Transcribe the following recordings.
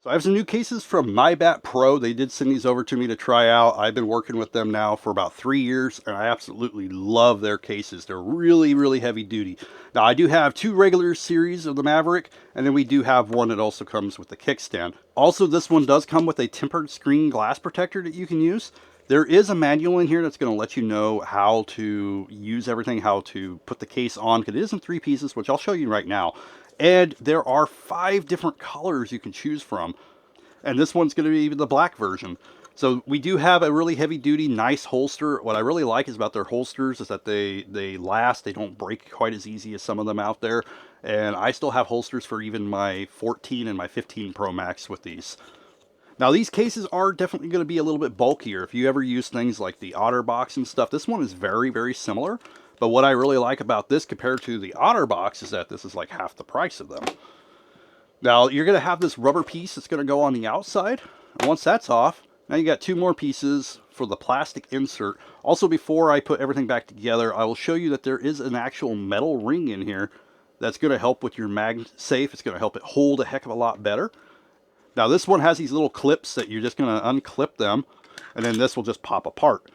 So I have some new cases from MyBat Pro. They did send these over to me to try out. I've been working with them now for about 3 years, and I absolutely love their cases. They're really, really heavy duty. Now, I do have 2 regular series of the Maverick, and then we do have one that also comes with the kickstand. Also, this one does come with a tempered screen glass protector that you can use. There is a manual in here that's going to let you know how to use everything, how to put the case on, because it is in 3 pieces, which I'll show you right now. And there are 5 different colors you can choose from. And this one's going to be the black version. So we do have a really heavy duty, nice holster. What I really like is about their holsters is that they last. They don't break quite as easy as some of them out there. And I still have holsters for even my 14 and my 15 Pro Max with these. Now these cases are definitely going to be a little bit bulkier. If you ever use things like the OtterBox and stuff, this one is very, very similar. But what I really like about this compared to the OtterBox is that this is like half the price of them. Now you're going to have this rubber piece that's going to go on the outside. And once that's off, now you got 2 more pieces for the plastic insert. Also, before I put everything back together, I will show you that there is an actual metal ring in here that's going to help with your MagSafe. It's going to help it hold a heck of a lot better. Now this one has these little clips that you're just going to unclip them, and then this will just pop apart.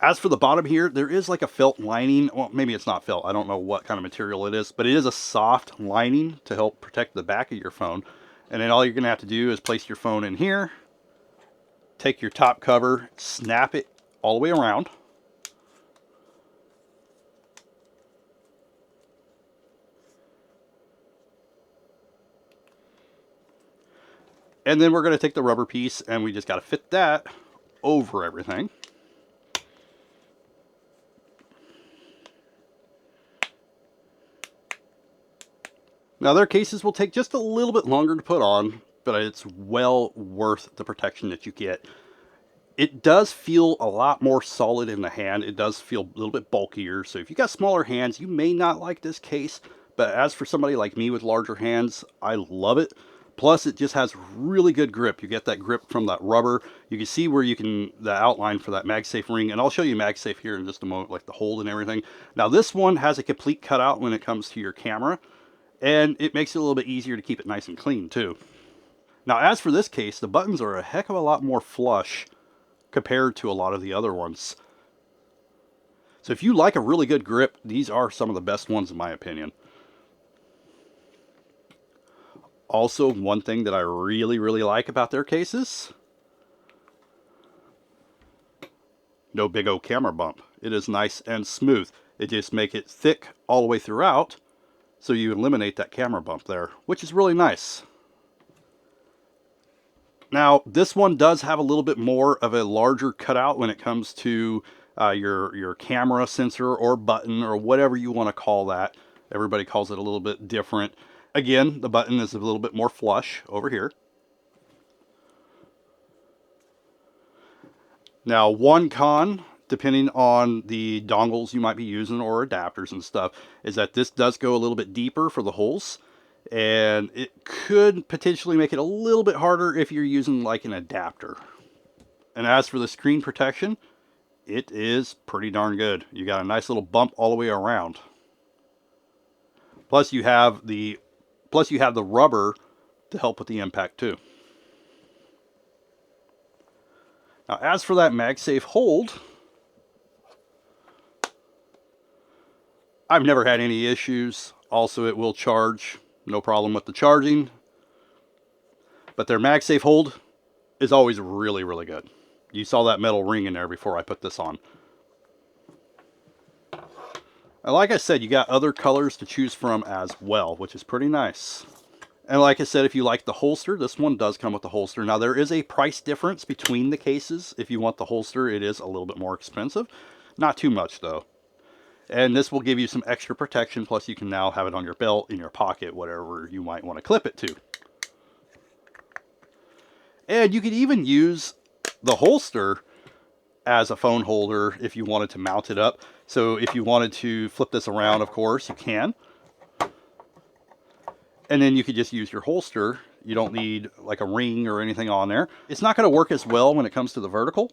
As for the bottom here, there is like a felt lining. Well, maybe it's not felt. I don't know what kind of material it is, but it is a soft lining to help protect the back of your phone. And then all you're going to have to do is place your phone in here, take your top cover, snap it all the way around. And then we're going to take the rubber piece and we just got to fit that over everything. Now their cases will take just a little bit longer to put on, but it's well worth the protection that you get. It does feel a lot more solid in the hand. It does feel a little bit bulkier. So if you got smaller hands, you may not like this case. But as for somebody like me with larger hands, I love it. Plus, it just has really good grip. You get that grip from that rubber. You can see where you can, the outline for that MagSafe ring. And I'll show you MagSafe here in just a moment, like the hold and everything. Now, this one has a complete cutout when it comes to your camera. And it makes it a little bit easier to keep it nice and clean, too. Now, as for this case, the buttons are a heck of a lot more flush compared to a lot of the other ones. So if you like a really good grip, these are some of the best ones in my opinion. Also, one thing that I really, really like about their cases, no big old camera bump. It is nice and smooth. It just makes it thick all the way throughout, so you eliminate that camera bump there, which is really nice. Now, this one does have a little bit more of a larger cutout when it comes to your camera sensor or button or whatever you want to call that. Everybody calls it a little bit different. Again, the button is a little bit more flush over here. Now, one con, depending on the dongles you might be using or adapters and stuff, is that this does go a little bit deeper for the holes. And it could potentially make it a little bit harder if you're using like an adapter. And as for the screen protection, it is pretty darn good. You got a nice little bump all the way around. Plus you have the rubber to help with the impact too. Now as for that MagSafe hold, I've never had any issues. Also, it will charge. No problem with the charging. But their MagSafe hold is always really, really good. You saw that metal ring in there before I put this on. And like I said, you got other colors to choose from as well, which is pretty nice. And like I said, if you like the holster, this one does come with the holster. Now, there is a price difference between the cases. If you want the holster, it is a little bit more expensive. Not too much, though. And this will give you some extra protection, plus you can now have it on your belt, in your pocket, whatever you might want to clip it to. And you could even use the holster as a phone holder if you wanted to mount it up. So if you wanted to flip this around, of course, you can. And then you could just use your holster. You don't need like a ring or anything on there. It's not going to work as well when it comes to the vertical,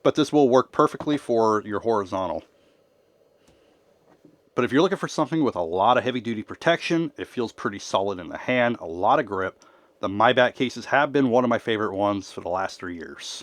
but this will work perfectly for your horizontal. But if you're looking for something with a lot of heavy duty protection, it feels pretty solid in the hand, a lot of grip, The MyBat cases have been one of my favorite ones for the last 3 years.